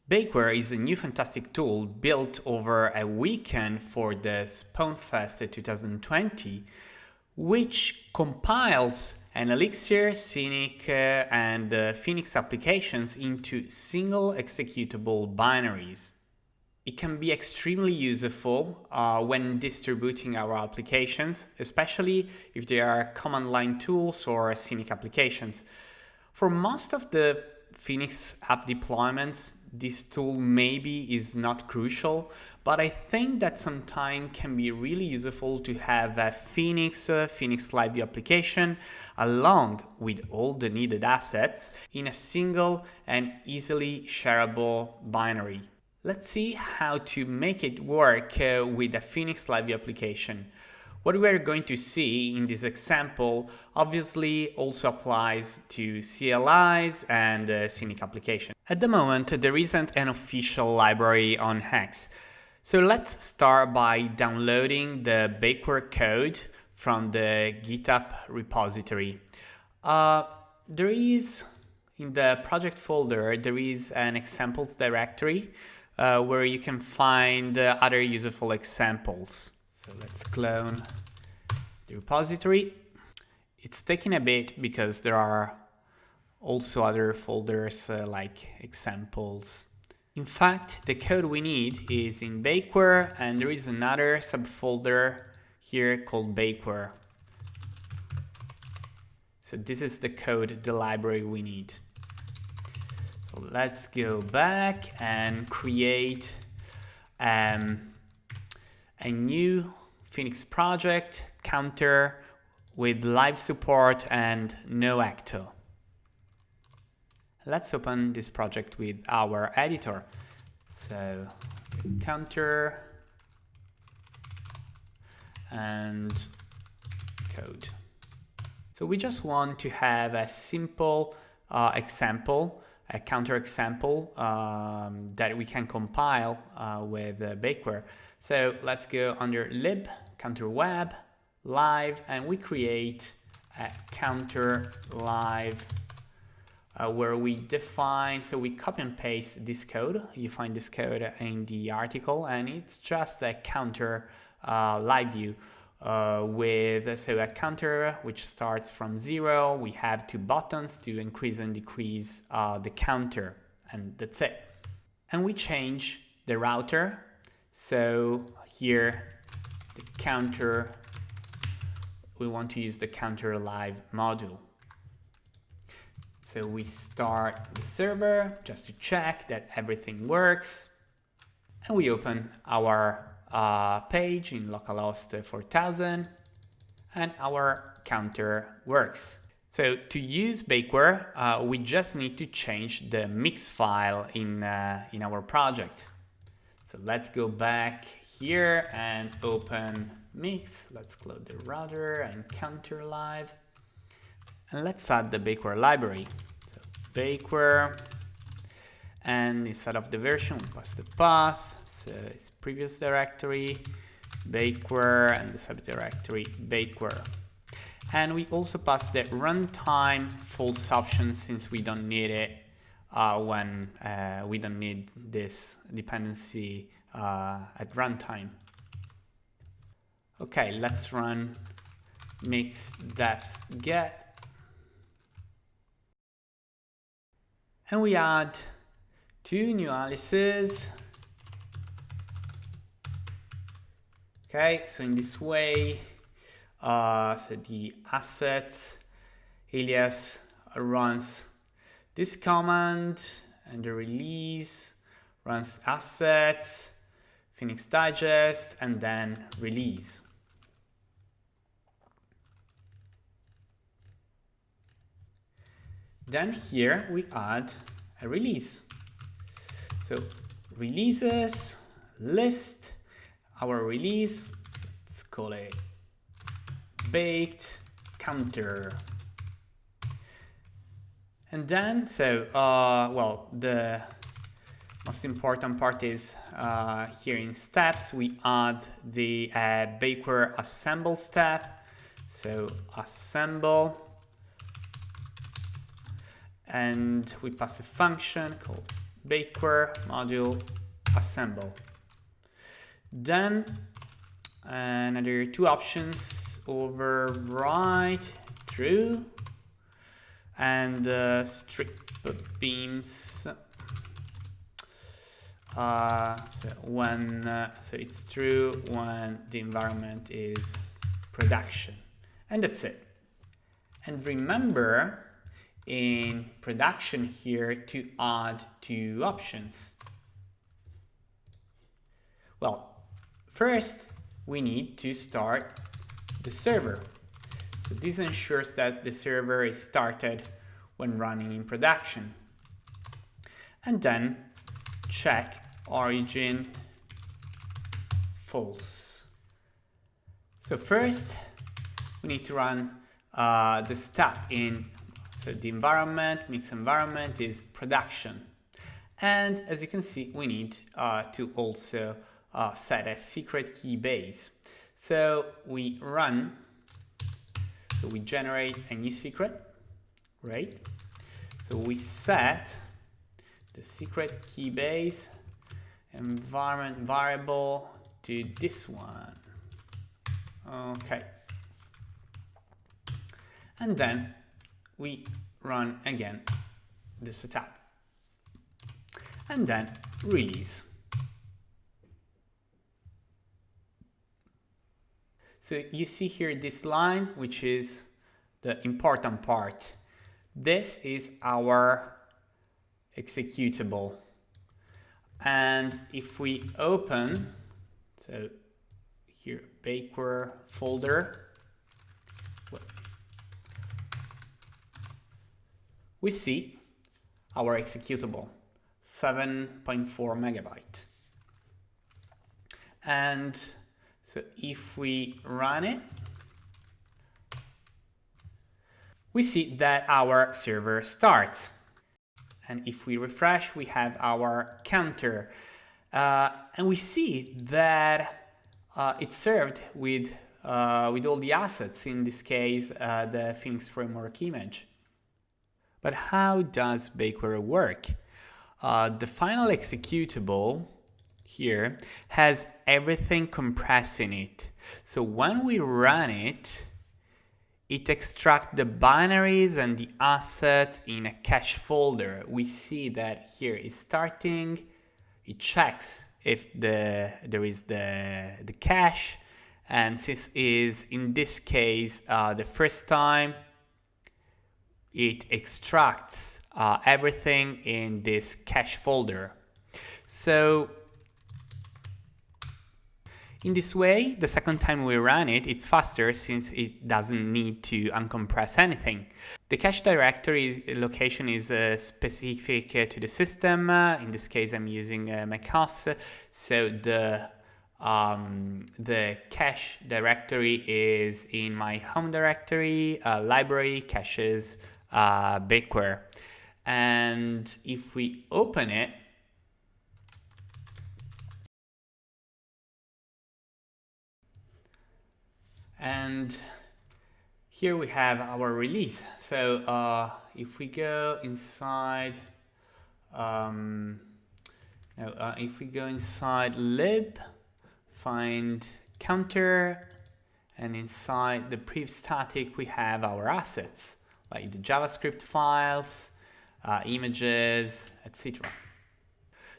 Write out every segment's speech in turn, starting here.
Bakeware is a new fantastic tool built over a weekend for the Spawnfest 2020, which compiles an Elixir, Scenic, and Phoenix applications into single executable binaries. It can be extremely useful when distributing our applications, especially if they are command line tools or Scenic applications. For most of the Phoenix app deployments, this tool maybe is not crucial, but I think that sometimes can be really useful to have a Phoenix Live View application along with all the needed assets in a single and easily shareable binary. Let's see how to make it work with a Phoenix Live View application. What we are going to see in this example obviously also applies to CLIs and Scenic application. At the moment, there isn't an official library on Hex. So let's start by downloading the Bakeware code from the GitHub repository. There is, in the project folder, there is an examples directory where you can find other useful examples. So let's clone the repository. It's taking a bit because there are also other folders like examples. In fact, the code we need is in Bakeware, and there is another subfolder here called Bakeware. So this is the code, the library we need. So let's go back and create a new Phoenix project, counter, with live support and no acto. Let's open this project with our editor. So counter and code. So we just want to have a simple example, a counter example that we can compile with Bakeware. So let's go under lib, counter web, live, and we create a counter live where we define, so we copy and paste this code. You find this code in the article, and it's just a counter live view with a counter which starts from 0. We have 2 buttons to increase and decrease the counter, and that's it. And we change the router. So here the counter, we want to use the counter live module. So we start the server just to check that everything works, and we open our page in localhost 4000, and our counter works. So to use Bakeware, we just need to change the mix file in our project. So let's go back here and open mix. Let's close the router and counter live. And let's add the Bakeware library. So Bakeware, and instead of the version, we pass the path. So it's previous directory, Bakeware, and the subdirectory Bakeware. And we also pass the runtime false option since we don't need it when we don't need this dependency at runtime. Okay, let's run mix deps get. And we add 2 new aliases. Okay, so in this way, so the assets alias runs this command, and the release runs assets, Phoenix digest, and then release. Then here we add a release. So releases list, our release, let's call it baked counter. And then, so, well, the most important part is here in steps, we add the Bakeware assemble step. So assemble, and we pass a function called Bakeware module assemble. Then another two options, override true, and strip beams. So it's true when the environment is production, and that's it. And remember in production here to add two options. Well, first we need to start the server. So this ensures that the server is started when running in production. And then check origin false. So first we need to run the step in, so the environment, mix environment is production. And as you can see, we need to also set a secret key base. So we run, so we generate a new secret, right? So we set the secret key base environment variable to this one. Okay. And then we run again the setup. And then release. So you see here this line, which is the important part. This is our executable. And if we open, so here, Bakeware folder, we see our executable, 7.4 megabyte. And so if we run it, we see that our server starts. And if we refresh, we have our counter. And we see that it's served with all the assets, in this case, the Phoenix Framework image. But how does Bakeware work? The final executable here has everything compressed in it. So when we run it, it extracts the binaries and the assets in a cache folder. We see that here is starting. It checks if there is the cache, and since is in this case the first time, it extracts everything in this cache folder. So in this way, the second time we run it, it's faster since it doesn't need to uncompress anything. The cache directory location is specific to the system. In this case, I'm using macOS. So the cache directory is in my home directory, library, caches, Bakeware. And if we open it, and here we have our release. So if we go inside, if we go inside lib, find counter, and inside the prev static we have our assets like the JavaScript files, images, etc.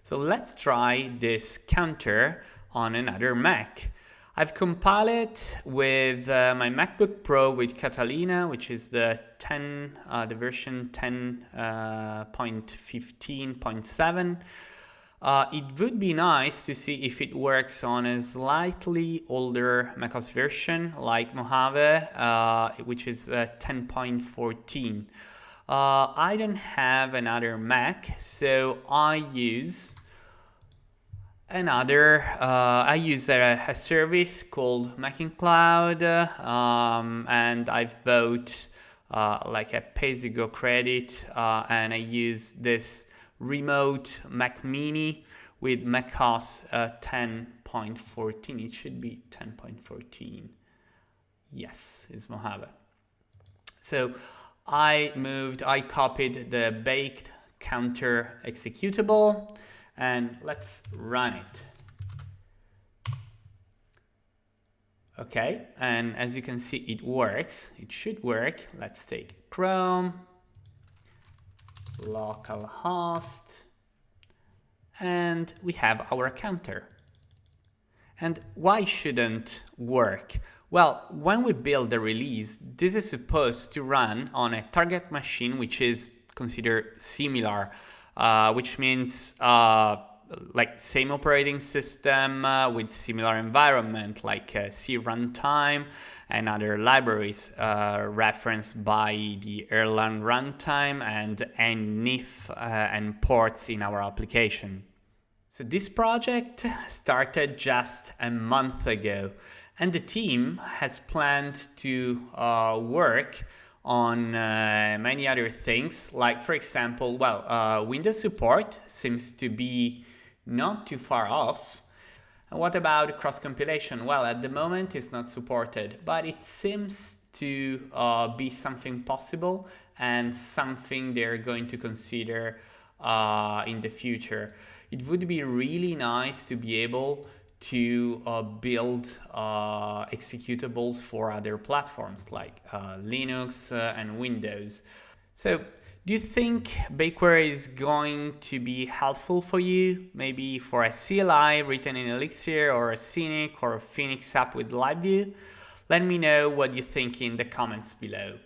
So let's try this counter on another Mac. I've compiled it with my MacBook Pro with Catalina, which is the version 10.15.7. It would be nice to see if it works on a slightly older macOS version like Mojave, which is 10.14. I don't have another Mac, so I use a service called Mac in Cloud, and I've bought like a pay-as-you-go credit, and I use this remote Mac Mini with macOS 10.14. It should be 10.14. Yes, it's Mojave. So I copied the baked counter executable, and let's run it. Okay, and as you can see, it works. It should work. Let's take Chrome, localhost, and we have our counter. And why shouldn't work? Well, when we build the release, this is supposed to run on a target machine which is considered similar, which means like same operating system with similar environment, like C runtime and other libraries referenced by the Erlang runtime and NIF and ports in our application. So this project started just a month ago, and the team has planned to work on many other things, like, for example, Windows support seems to be not too far off. And what about cross-compilation? Well, at the moment it's not supported, but it seems to be something possible and something they're going to consider in the future. It would be really nice to be able to build executables for other platforms like Linux and Windows. So do you think Bakeware is going to be helpful for you? Maybe for a CLI written in Elixir, or a Scenic or a Phoenix app with LiveView? Let me know what you think in the comments below.